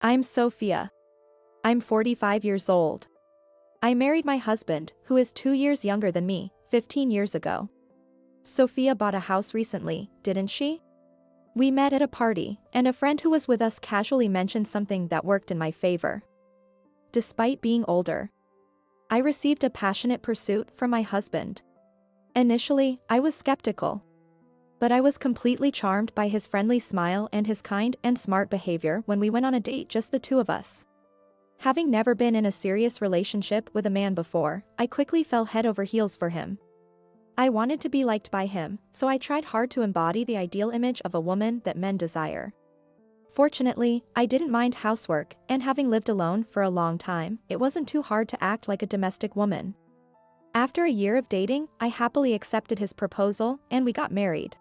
I'm Sophia. I'm 45 years old. I married my husband, who is 2 years younger than me, 15 years ago. Sophia bought a house recently, didn't she? We met at a party, and a friend who was with us casually mentioned something that worked in my favor. Despite being older, I received a passionate pursuit from my husband. Initially, I was skeptical. But I was completely charmed by his friendly smile and his kind and smart behavior when we went on a date, just the two of us. Having never been in a serious relationship with a man before, I quickly fell head over heels for him. I wanted to be liked by him, so I tried hard to embody the ideal image of a woman that men desire. Fortunately, I didn't mind housework, and having lived alone for a long time, it wasn't too hard to act like a domestic woman. After a year of dating, I happily accepted his proposal, and we got married.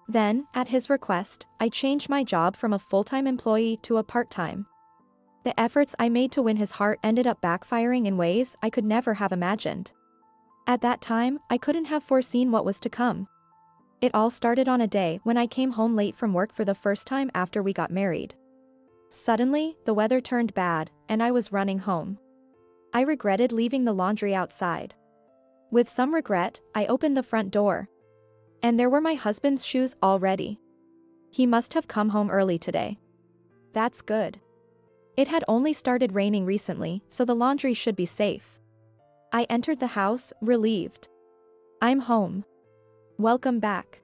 Then, at his request, I changed my job from a full-time employee to a part-time. The efforts I made to win his heart ended up backfiring in ways I could never have imagined. At that time, I couldn't have foreseen what was to come. It all started on a day when I came home late from work for the first time after we got married. Suddenly, the weather turned bad, and I was running home. I regretted leaving the laundry outside. With some regret, I opened the front door. And there were my husband's shoes already. He must have come home early today. That's good. It had only started raining recently, so the laundry should be safe. I entered the house, relieved. I'm home. Welcome back.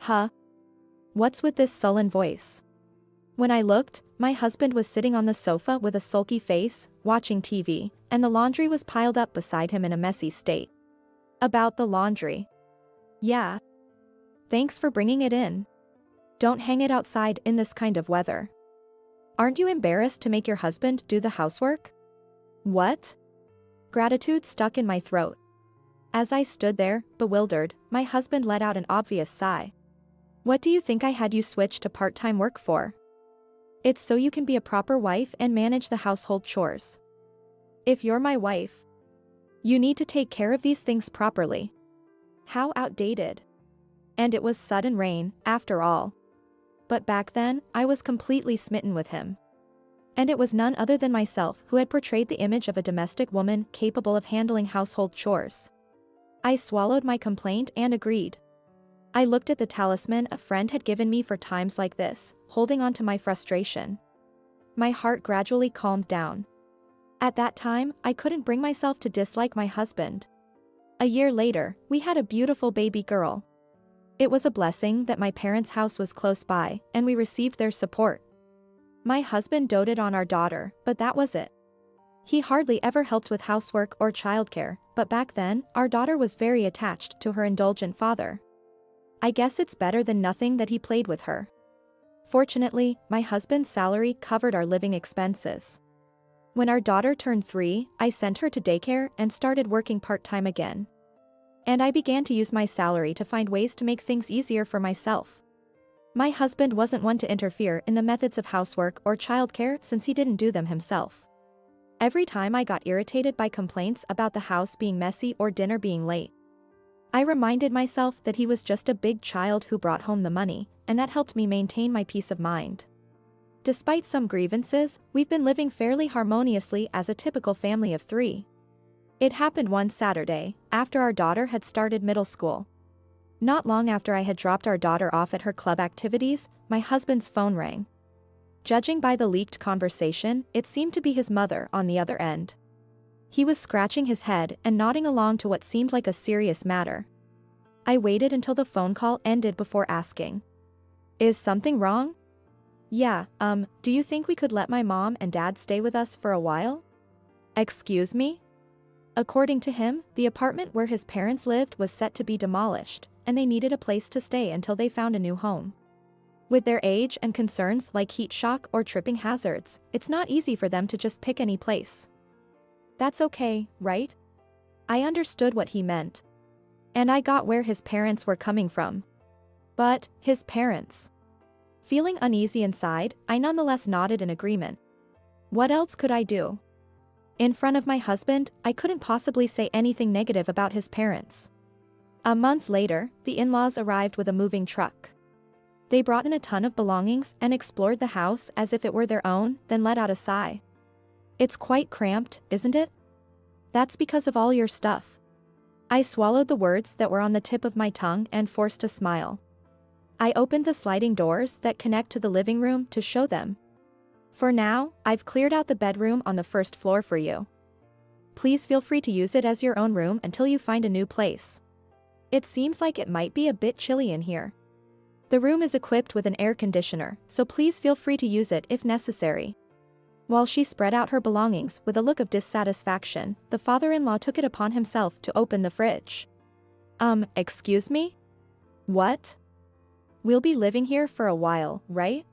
Huh? What's with this sullen voice? When I looked, my husband was sitting on the sofa with a sulky face, watching TV, and the laundry was piled up beside him in a messy state. About the laundry. Yeah. Thanks for bringing it in. Don't hang it outside in this kind of weather. Aren't you embarrassed to make your husband do the housework? What? Gratitude stuck in my throat. As I stood there, bewildered, my husband let out an obvious sigh. What do you think I had you switch to part-time work for? It's so you can be a proper wife and manage the household chores. If you're my wife, you need to take care of these things properly. How outdated. And it was sudden rain, after all. But back then, I was completely smitten with him. And it was none other than myself who had portrayed the image of a domestic woman capable of handling household chores. I swallowed my complaint and agreed. I looked at the talisman a friend had given me for times like this, holding on to my frustration. My heart gradually calmed down. At that time, I couldn't bring myself to dislike my husband. A year later, we had a beautiful baby girl. It was a blessing that my parents' house was close by, and we received their support. My husband doted on our daughter, but that was it. He hardly ever helped with housework or childcare, but back then, our daughter was very attached to her indulgent father. I guess it's better than nothing that he played with her. Fortunately, my husband's salary covered our living expenses. When our daughter turned 3, I sent her to daycare and started working part-time again. And I began to use my salary to find ways to make things easier for myself. My husband wasn't one to interfere in the methods of housework or childcare since he didn't do them himself. Every time I got irritated by complaints about the house being messy or dinner being late, I reminded myself that he was just a big child who brought home the money, and that helped me maintain my peace of mind. Despite some grievances, we've been living fairly harmoniously as a typical family of 3. It happened one Saturday, after our daughter had started middle school. Not long after I had dropped our daughter off at her club activities, my husband's phone rang. Judging by the leaked conversation, it seemed to be his mother on the other end. He was scratching his head and nodding along to what seemed like a serious matter. I waited until the phone call ended before asking. Is something wrong? Yeah, do you think we could let my mom and dad stay with us for a while? Excuse me? According to him, the apartment where his parents lived was set to be demolished, and they needed a place to stay until they found a new home. With their age and concerns like heat shock or tripping hazards, it's not easy for them to just pick any place. That's okay, right? I understood what he meant. And I got where his parents were coming from. But, his parents. Feeling uneasy inside, I nonetheless nodded in agreement. What else could I do? In front of my husband, I couldn't possibly say anything negative about his parents. A month later, the in-laws arrived with a moving truck. They brought in a ton of belongings and explored the house as if it were their own, then let out a sigh. It's quite cramped, isn't it? That's because of all your stuff. I swallowed the words that were on the tip of my tongue and forced a smile. I opened the sliding doors that connect to the living room to show them. For now, I've cleared out the bedroom on the first floor for you. Please feel free to use it as your own room until you find a new place. It seems like it might be a bit chilly in here. The room is equipped with an air conditioner, so please feel free to use it if necessary. While she spread out her belongings with a look of dissatisfaction, the father-in-law took it upon himself to open the fridge. Excuse me? What? We'll be living here for a while, right?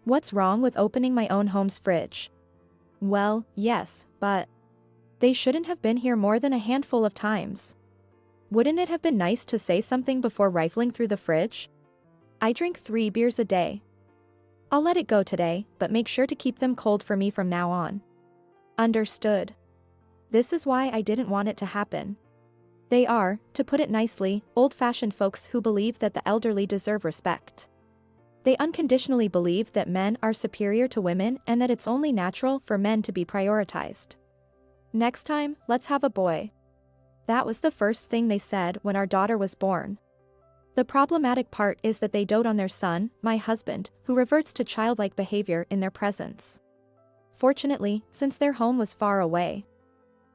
What's wrong with opening my own home's fridge? Well, yes, but they shouldn't have been here more than a handful of times. Wouldn't it have been nice to say something before rifling through the fridge? I drink 3 beers a day. I'll let it go today, but make sure to keep them cold for me from now on. Understood. This is why I didn't want it to happen. They are, to put it nicely, old-fashioned folks who believe that the elderly deserve respect. They unconditionally believe that men are superior to women and that it's only natural for men to be prioritized. Next time, let's have a boy. That was the first thing they said when our daughter was born. The problematic part is that they dote on their son, my husband, who reverts to childlike behavior in their presence. Fortunately, since their home was far away,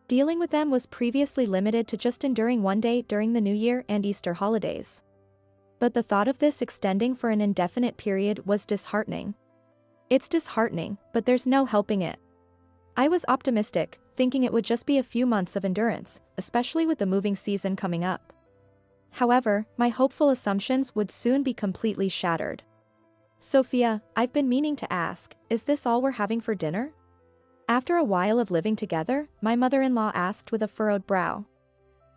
dealing with them was previously limited to just enduring one day during the New Year and Easter holidays. But the thought of this extending for an indefinite period was disheartening. It's disheartening, but there's no helping it. I was optimistic, thinking it would just be a few months of endurance, especially with the moving season coming up. However, my hopeful assumptions would soon be completely shattered. Sophia, I've been meaning to ask, is this all we're having for dinner? After a while of living together, my mother-in-law asked with a furrowed brow.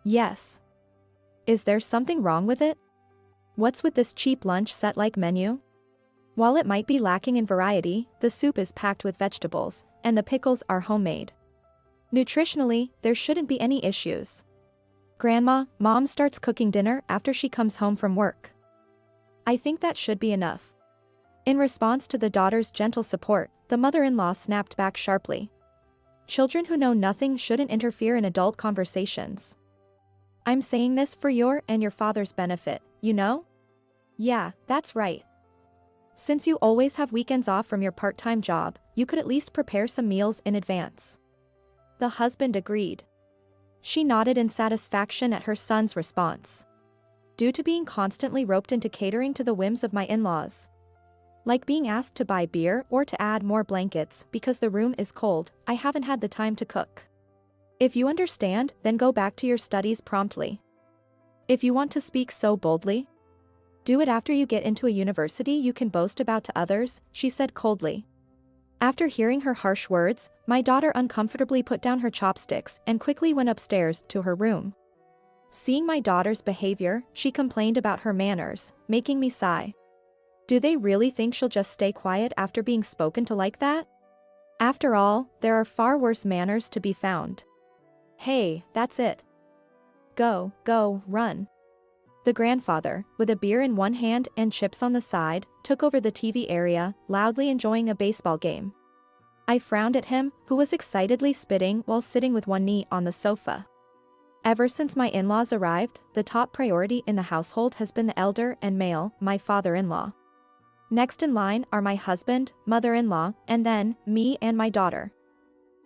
Yes. Is there something wrong with it? What's with this cheap lunch set-like menu? While it might be lacking in variety, the soup is packed with vegetables, and the pickles are homemade. Nutritionally, there shouldn't be any issues. Grandma, Mom starts cooking dinner after she comes home from work. I think that should be enough. In response to the daughter's gentle support, the mother-in-law snapped back sharply. Children who know nothing shouldn't interfere in adult conversations. I'm saying this for your and your father's benefit, you know? Yeah, that's right. Since you always have weekends off from your part-time job, you could at least prepare some meals in advance. The husband agreed. She nodded in satisfaction at her son's response. Due to being constantly roped into catering to the whims of my in-laws, like being asked to buy beer or to add more blankets because the room is cold, I haven't had the time to cook. If you understand, then go back to your studies promptly. If you want to speak so boldly, do it after you get into a university you can boast about to others, she said coldly. After hearing her harsh words, my daughter uncomfortably put down her chopsticks and quickly went upstairs to her room. Seeing my daughter's behavior, she complained about her manners, making me sigh. Do they really think she'll just stay quiet after being spoken to like that? After all, there are far worse manners to be found. Hey, that's it. Go, run. The grandfather, with a beer in one hand and chips on the side, took over the TV area, loudly enjoying a baseball game. I frowned at him, who was excitedly spitting while sitting with one knee on the sofa. Ever since my in-laws arrived, the top priority in the household has been the elder and male, my father-in-law. Next in line are my husband, mother-in-law, and then, me and my daughter.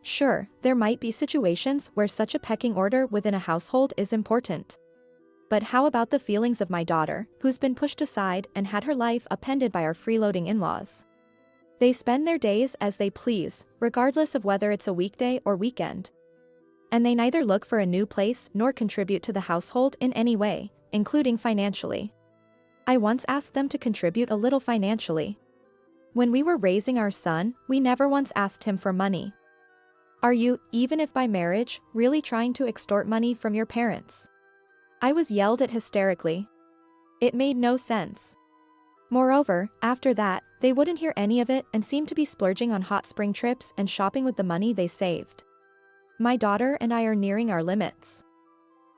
Sure, there might be situations where such a pecking order within a household is important. But how about the feelings of my daughter, who's been pushed aside and had her life upended by our freeloading in-laws? They spend their days as they please, regardless of whether it's a weekday or weekend. And they neither look for a new place nor contribute to the household in any way, including financially. I once asked them to contribute a little financially. When we were raising our son, we never once asked him for money. Are you, even if by marriage, really trying to extort money from your parents? I was yelled at hysterically. It made no sense. Moreover, after that, they wouldn't hear any of it and seemed to be splurging on hot spring trips and shopping with the money they saved. My daughter and I are nearing our limits.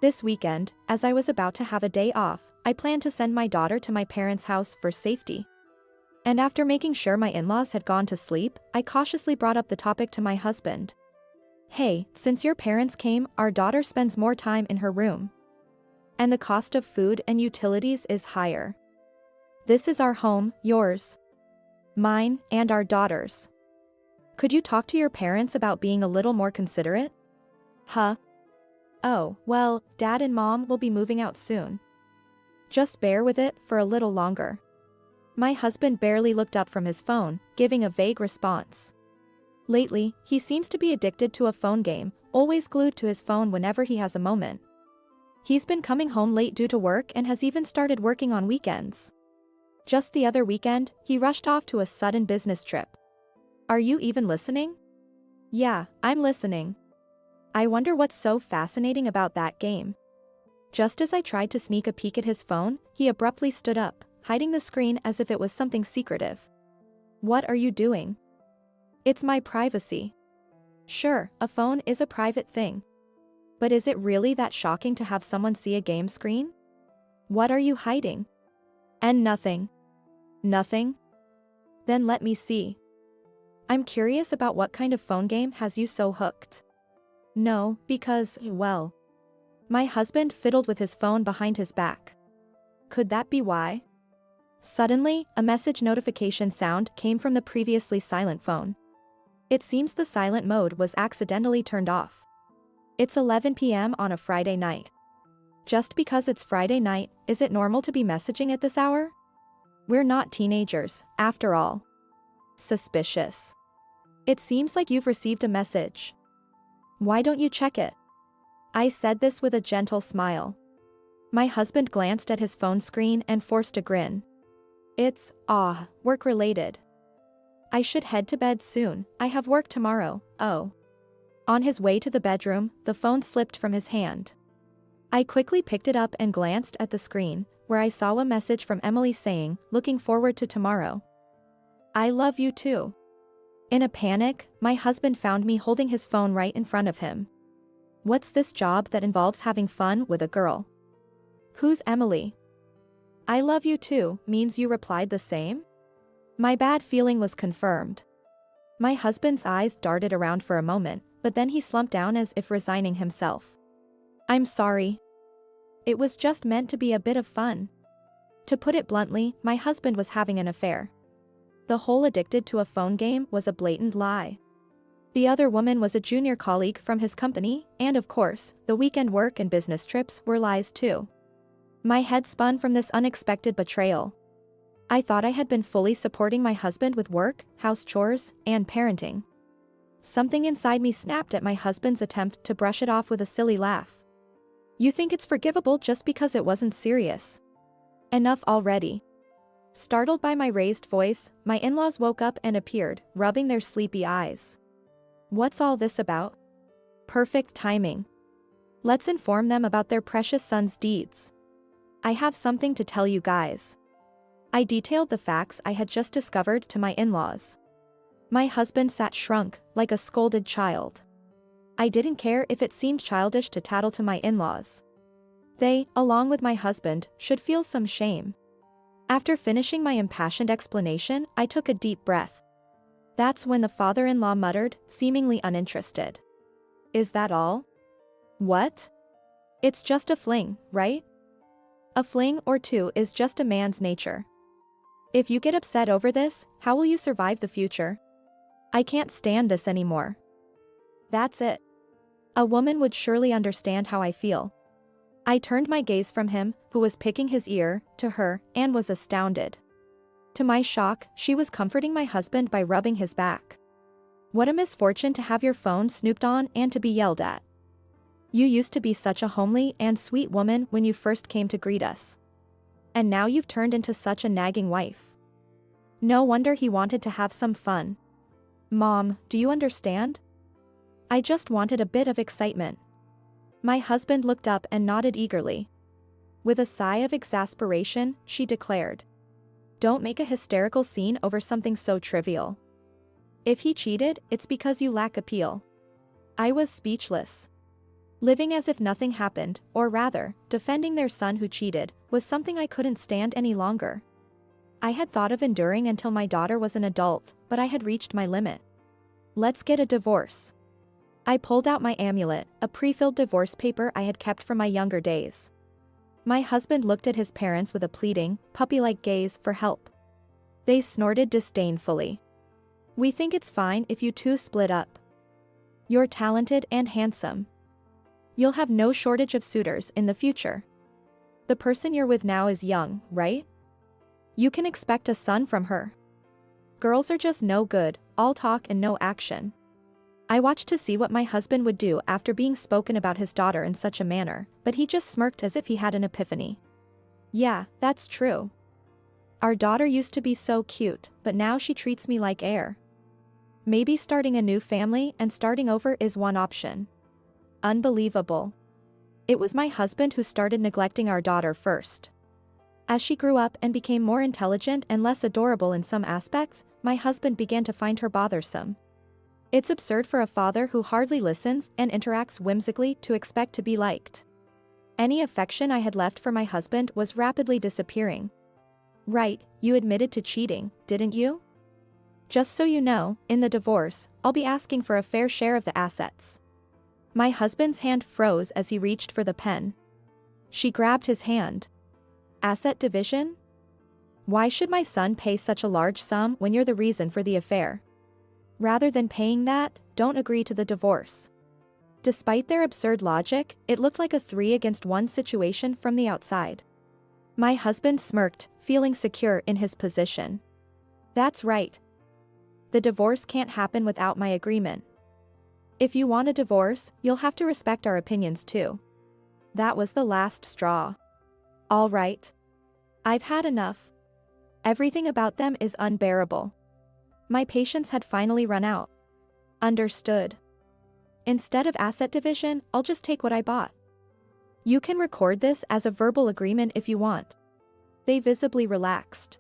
This weekend, as I was about to have a day off, I planned to send my daughter to my parents' house for safety. And after making sure my in-laws had gone to sleep, I cautiously brought up the topic to my husband. Hey, since your parents came, our daughter spends more time in her room. And the cost of food and utilities is higher. This is our home, yours, mine, and our daughter's. Could you talk to your parents about being a little more considerate? Huh? Oh, well, Dad and Mom will be moving out soon. Just bear with it for a little longer. My husband barely looked up from his phone, giving a vague response. Lately, he seems to be addicted to a phone game, always glued to his phone whenever he has a moment. He's been coming home late due to work and has even started working on weekends. Just the other weekend, he rushed off to a sudden business trip. Are you even listening? Yeah, I'm listening. I wonder what's so fascinating about that game. Just as I tried to sneak a peek at his phone, he abruptly stood up, hiding the screen as if it was something secretive. What are you doing? It's my privacy. Sure, a phone is a private thing. But is it really that shocking to have someone see a game screen? What are you hiding? And nothing. Nothing? Then let me see. I'm curious about what kind of phone game has you so hooked. No, because, well, my husband fiddled with his phone behind his back. Could that be why? Suddenly, a message notification sound came from the previously silent phone. It seems the silent mode was accidentally turned off. It's 11 p.m. on a Friday night. Just because it's Friday night, is it normal to be messaging at this hour? We're not teenagers, after all. Suspicious. It seems like you've received a message. Why don't you check it? I said this with a gentle smile. My husband glanced at his phone screen and forced a grin. It's, work-related. I should head to bed soon, I have work tomorrow, oh. On his way to the bedroom, the phone slipped from his hand. I quickly picked it up and glanced at the screen, where I saw a message from Emily saying, looking forward to tomorrow. I love you too. In a panic, my husband found me holding his phone right in front of him. What's this job that involves having fun with a girl? Who's Emily? I love you too, means you replied the same? My bad feeling was confirmed. My husband's eyes darted around for a moment, but then he slumped down as if resigning himself. I'm sorry. It was just meant to be a bit of fun. To put it bluntly, my husband was having an affair. The whole addicted to a phone game was a blatant lie. The other woman was a junior colleague from his company, and of course, the weekend work and business trips were lies too. My head spun from this unexpected betrayal. I thought I had been fully supporting my husband with work, house chores, and parenting. Something inside me snapped at my husband's attempt to brush it off with a silly laugh. You think it's forgivable just because it wasn't serious? Enough already. Startled by my raised voice, my in-laws woke up and appeared, rubbing their sleepy eyes. What's all this about? Perfect timing. Let's inform them about their precious son's deeds. I have something to tell you guys. I detailed the facts I had just discovered to my in-laws. My husband sat shrunk, like a scolded child. I didn't care if it seemed childish to tattle to my in-laws. They, along with my husband, should feel some shame. After finishing my impassioned explanation, I took a deep breath. That's when the father-in-law muttered, seemingly uninterested. Is that all? What? It's just a fling, right? A fling or two is just a man's nature. If you get upset over this, how will you survive the future? I can't stand this anymore. That's it. A woman would surely understand how I feel. I turned my gaze from him, who was picking his ear, to her, and was astounded. To my shock, she was comforting my husband by rubbing his back. What a misfortune to have your phone snooped on and to be yelled at. You used to be such a homely and sweet woman when you first came to greet us. And now you've turned into such a nagging wife. No wonder he wanted to have some fun. Mom, do you understand? I just wanted a bit of excitement. My husband looked up and nodded eagerly. With a sigh of exasperation, she declared. Don't make a hysterical scene over something so trivial. If he cheated, it's because you lack appeal. I was speechless. Living as if nothing happened, or rather, defending their son who cheated, was something I couldn't stand any longer. I had thought of enduring until my daughter was an adult, but I had reached my limit. Let's get a divorce. I pulled out my amulet, a pre-filled divorce paper I had kept from my younger days. My husband looked at his parents with a pleading, puppy-like gaze for help. They snorted disdainfully. We think it's fine if you two split up. You're talented and handsome. You'll have no shortage of suitors in the future. The person you're with now is young, right? You can expect a son from her. Girls are just no good, all talk and no action. I watched to see what my husband would do after being spoken about his daughter in such a manner, but he just smirked as if he had an epiphany. Yeah, that's true. Our daughter used to be so cute, but now she treats me like air. Maybe starting a new family and starting over is one option. Unbelievable. It was my husband who started neglecting our daughter first. As she grew up and became more intelligent and less adorable in some aspects, my husband began to find her bothersome. It's absurd for a father who hardly listens and interacts whimsically to expect to be liked. Any affection I had left for my husband was rapidly disappearing. Right, you admitted to cheating, didn't you? Just so you know, in the divorce, I'll be asking for a fair share of the assets. My husband's hand froze as he reached for the pen. She grabbed his hand. Asset division? Why should my son pay such a large sum when you're the reason for the affair? Rather than paying that, don't agree to the divorce. Despite their absurd logic, it looked like a 3-against-1 situation from the outside. My husband smirked, feeling secure in his position. That's right. The divorce can't happen without my agreement. If you want a divorce, you'll have to respect our opinions too. That was the last straw. All right. I've had enough. Everything about them is unbearable. My patience had finally run out. Understood. Instead of asset division, I'll just take what I bought. You can record this as a verbal agreement if you want. They visibly relaxed.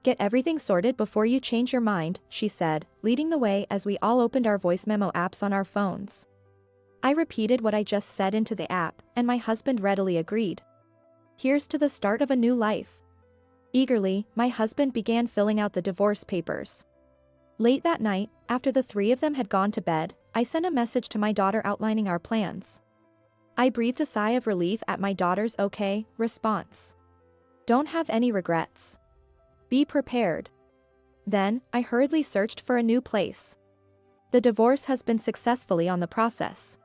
Get everything sorted before you change your mind, she said, leading the way as we all opened our voice memo apps on our phones. I repeated what I just said into the app, and my husband readily agreed. Here's to the start of a new life. Eagerly, my husband began filling out the divorce papers. Late that night, after the 3 of them had gone to bed, I sent a message to my daughter outlining our plans. I breathed a sigh of relief at my daughter's okay response. Don't have any regrets. Be prepared. Then, I hurriedly searched for a new place. The divorce has been successfully on the process.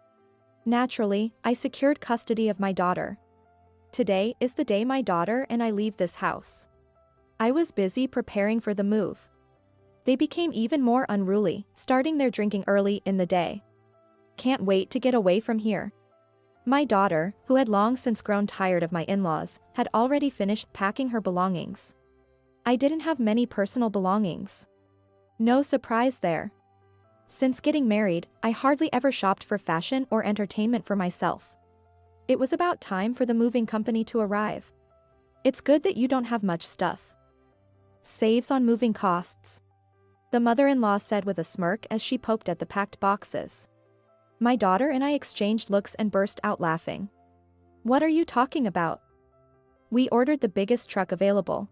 Naturally, I secured custody of my daughter. Today is the day my daughter and I leave this house. I was busy preparing for the move. They became even more unruly, starting their drinking early in the day. Can't wait to get away from here. My daughter, who had long since grown tired of my in-laws, had already finished packing her belongings. I didn't have many personal belongings. No surprise there. Since getting married, I hardly ever shopped for fashion or entertainment for myself. It was about time for the moving company to arrive. It's good that you don't have much stuff. Saves on moving costs. The mother-in-law said with a smirk as she poked at the packed boxes. My daughter and I exchanged looks and burst out laughing. What are you talking about? We ordered the biggest truck available.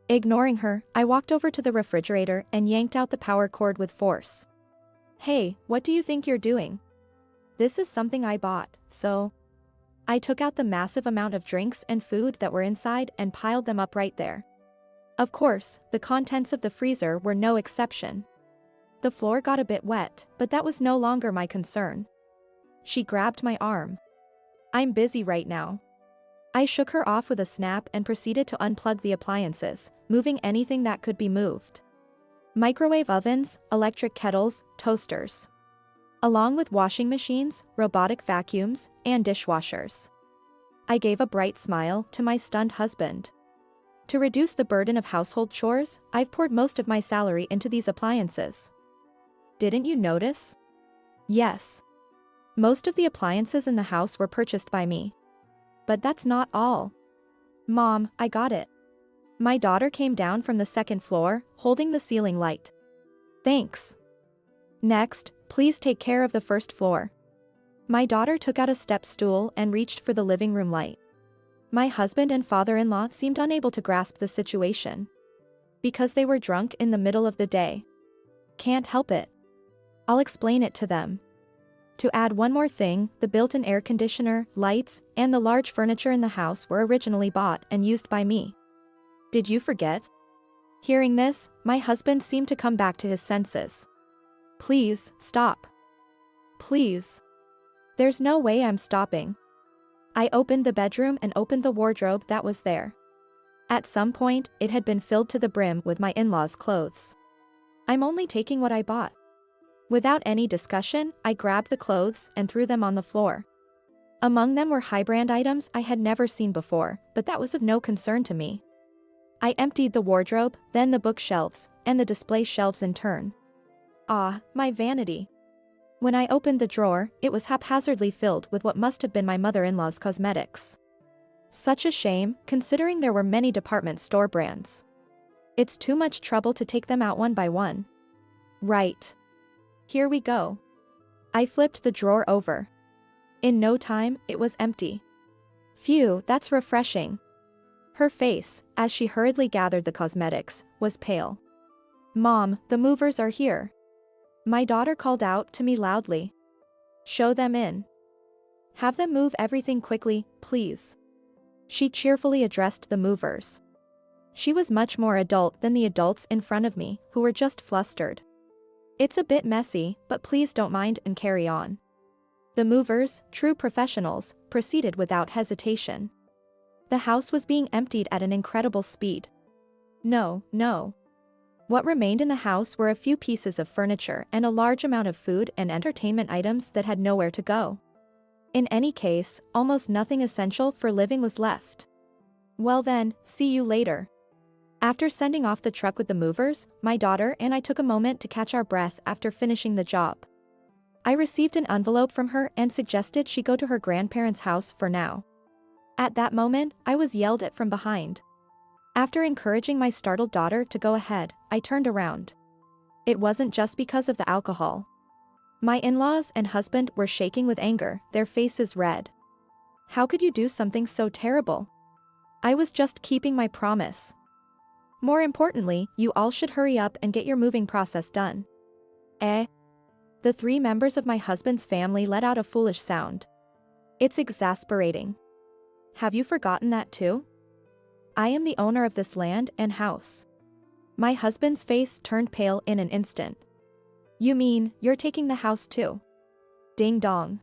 Ignoring her, I walked over to the refrigerator and yanked out the power cord with force. Hey, what do you think you're doing? This is something I bought, so... I took out the massive amount of drinks and food that were inside and piled them up right there. Of course, the contents of the freezer were no exception. The floor got a bit wet, but that was no longer my concern. She grabbed my arm. I'm busy right now. I shook her off with a snap and proceeded to unplug the appliances, moving anything that could be moved. Microwave ovens, electric kettles, toasters. Along with washing machines, robotic vacuums, and dishwashers. I gave a bright smile to my stunned husband. To reduce the burden of household chores, I've poured most of my salary into these appliances. Didn't you notice? Yes. Most of the appliances in the house were purchased by me. But that's not all. Mom, I got it. My daughter came down from the second floor, holding the ceiling light. Thanks. Next, please take care of the first floor. My daughter took out a step stool and reached for the living room light. My husband and father-in-law seemed unable to grasp the situation. Because they were drunk in the middle of the day. Can't help it. I'll explain it to them. To add one more thing, the built-in air conditioner, lights, and the large furniture in the house were originally bought and used by me. Did you forget? Hearing this, my husband seemed to come back to his senses. Please, stop. Please. There's no way I'm stopping. I opened the bedroom and opened the wardrobe that was there. At some point, it had been filled to the brim with my in-laws' clothes. I'm only taking what I bought. Without any discussion, I grabbed the clothes and threw them on the floor. Among them were high-brand items I had never seen before, but that was of no concern to me. I emptied the wardrobe, then the bookshelves, and the display shelves in turn. Ah, my vanity. When I opened the drawer, it was haphazardly filled with what must have been my mother-in-law's cosmetics. Such a shame, considering there were many department store brands. It's too much trouble to take them out one by one. Right. Here we go. I flipped the drawer over. In no time, it was empty. Phew, that's refreshing. Her face, as she hurriedly gathered the cosmetics, was pale. Mom, the movers are here. My daughter called out to me loudly. Show them in. Have them move everything quickly, please. She cheerfully addressed the movers. She was much more adult than the adults in front of me, who were just flustered. It's a bit messy, but please don't mind and carry on. The movers, true professionals, proceeded without hesitation. The house was being emptied at an incredible speed. No. What remained in the house were a few pieces of furniture and a large amount of food and entertainment items that had nowhere to go. In any case, almost nothing essential for living was left. Well then, see you later. After sending off the truck with the movers, my daughter and I took a moment to catch our breath after finishing the job. I received an envelope from her and suggested she go to her grandparents' house for now. At that moment, I was yelled at from behind. After encouraging my startled daughter to go ahead, I turned around. It wasn't just because of the alcohol. My in-laws and husband were shaking with anger, their faces red. How could you do something so terrible? I was just keeping my promise. More importantly, you all should hurry up and get your moving process done. Eh? The three members of my husband's family let out a foolish sound. It's exasperating. Have you forgotten that too? I am the owner of this land and house. My husband's face turned pale in an instant. You mean, you're taking the house too? Ding dong.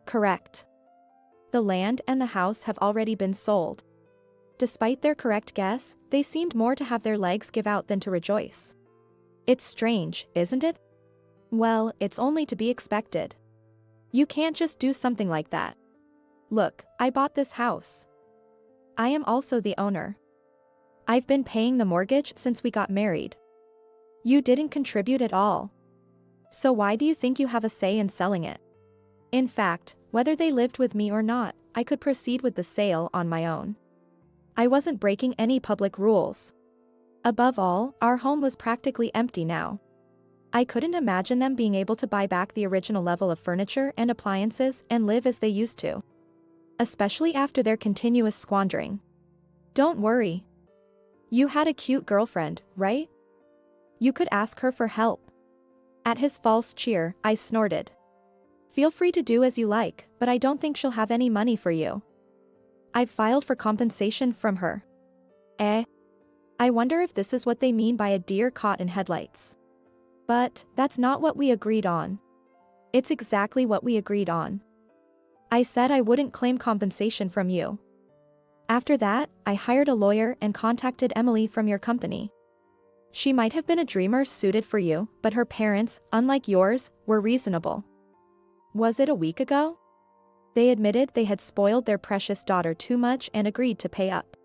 Correct. The land and the house have already been sold. Despite their correct guess, they seemed more to have their legs give out than to rejoice. It's strange, isn't it? Well, it's only to be expected. You can't just do something like that. Look, I bought this house. I am also the owner. I've been paying the mortgage since we got married. You didn't contribute at all. So why do you think you have a say in selling it? In fact, whether they lived with me or not, I could proceed with the sale on my own. I wasn't breaking any public rules. Above all, our home was practically empty now. I couldn't imagine them being able to buy back the original level of furniture and appliances and live as they used to. Especially after their continuous squandering. Don't worry. You had a cute girlfriend, right? You could ask her for help. At his false cheer, I snorted. Feel free to do as you like, but I don't think she'll have any money for you. I've filed for compensation from her. Eh? I wonder if this is what they mean by a deer caught in headlights. But, that's not what we agreed on. It's exactly what we agreed on. I said I wouldn't claim compensation from you. After that, I hired a lawyer and contacted Emily from your company. She might have been a dreamer suited for you, but her parents, unlike yours, were reasonable. Was it a week ago? They admitted they had spoiled their precious daughter too much and agreed to pay up.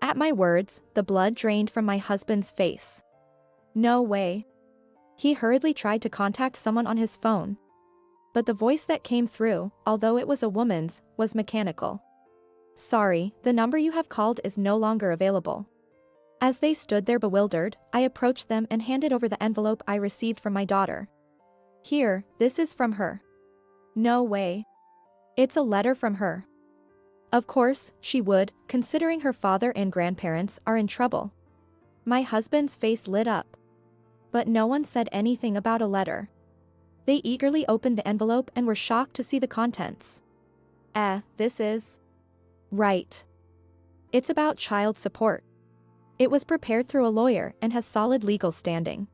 At my words, the blood drained from my husband's face. No way. He hurriedly tried to contact someone on his phone. But the voice that came through, although it was a woman's, was mechanical. Sorry, the number you have called is no longer available. As they stood there bewildered, I approached them and handed over the envelope I received from my daughter. Here, this is from her. No way. It's a letter from her. Of course, she would, considering her father and grandparents are in trouble. My husband's face lit up. But no one said anything about a letter. They eagerly opened the envelope and were shocked to see the contents. This is... Right. It's about child support. It was prepared through a lawyer and has solid legal standing.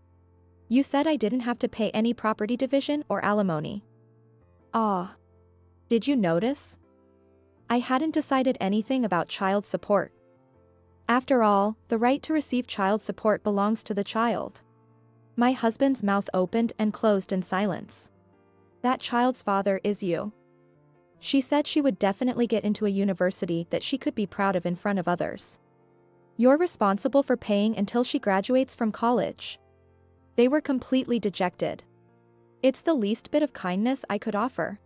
You said I didn't have to pay any property division or alimony. Ah. Did you notice? I hadn't decided anything about child support. After all, the right to receive child support belongs to the child. My husband's mouth opened and closed in silence. That child's father is you. She said she would definitely get into a university that she could be proud of in front of others. You're responsible for paying until she graduates from college. They were completely dejected. It's the least bit of kindness I could offer.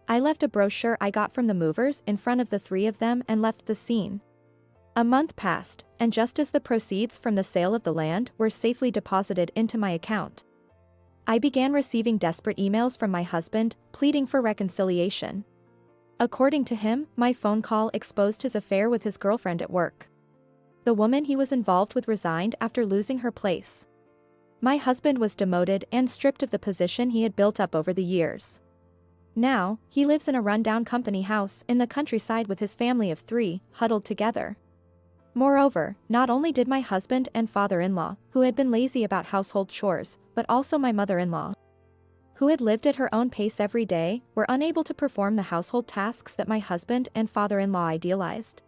I left a brochure I got from the movers in front of the three of them and left the scene. A month passed, and just as the proceeds from the sale of the land were safely deposited into my account, I began receiving desperate emails from my husband, pleading for reconciliation. According to him, my phone call exposed his affair with his girlfriend at work. The woman he was involved with resigned after losing her place. My husband was demoted and stripped of the position he had built up over the years. Now, he lives in a rundown company house in the countryside with his family of 3, huddled together. Moreover, not only did my husband and father-in-law, who had been lazy about household chores, but also my mother-in-law, who had lived at her own pace every day, were unable to perform the household tasks that my husband and father-in-law idealized,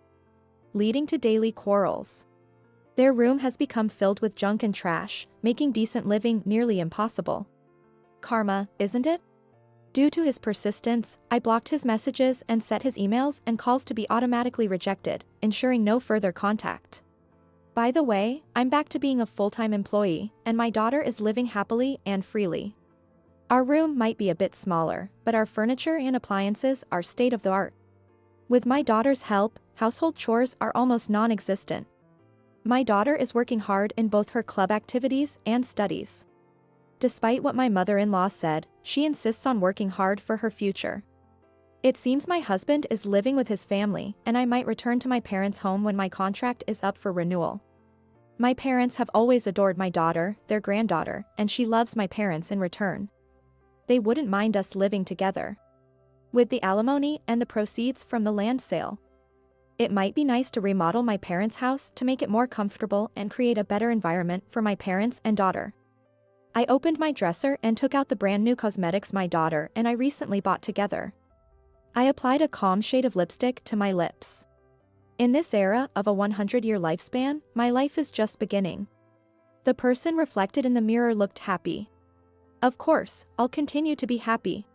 leading to daily quarrels. Their room has become filled with junk and trash, making decent living nearly impossible. Karma, isn't it? Due to his persistence, I blocked his messages and set his emails and calls to be automatically rejected, ensuring no further contact. By the way, I'm back to being a full-time employee, and my daughter is living happily and freely. Our room might be a bit smaller, but our furniture and appliances are state-of-the-art. With my daughter's help, household chores are almost non-existent. My daughter is working hard in both her club activities and studies. Despite what my mother-in-law said, she insists on working hard for her future. It seems my husband is living with his family, and I might return to my parents' home when my contract is up for renewal. My parents have always adored my daughter, their granddaughter, and she loves my parents in return. They wouldn't mind us living together. With the alimony and the proceeds from the land sale, it might be nice to remodel my parents' house to make it more comfortable and create a better environment for my parents and daughter. I opened my dresser and took out the brand new cosmetics my daughter and I recently bought together. I applied a calm shade of lipstick to my lips. In this era of a 100-year lifespan, my life is just beginning. The person reflected in the mirror looked happy. Of course, I'll continue to be happy.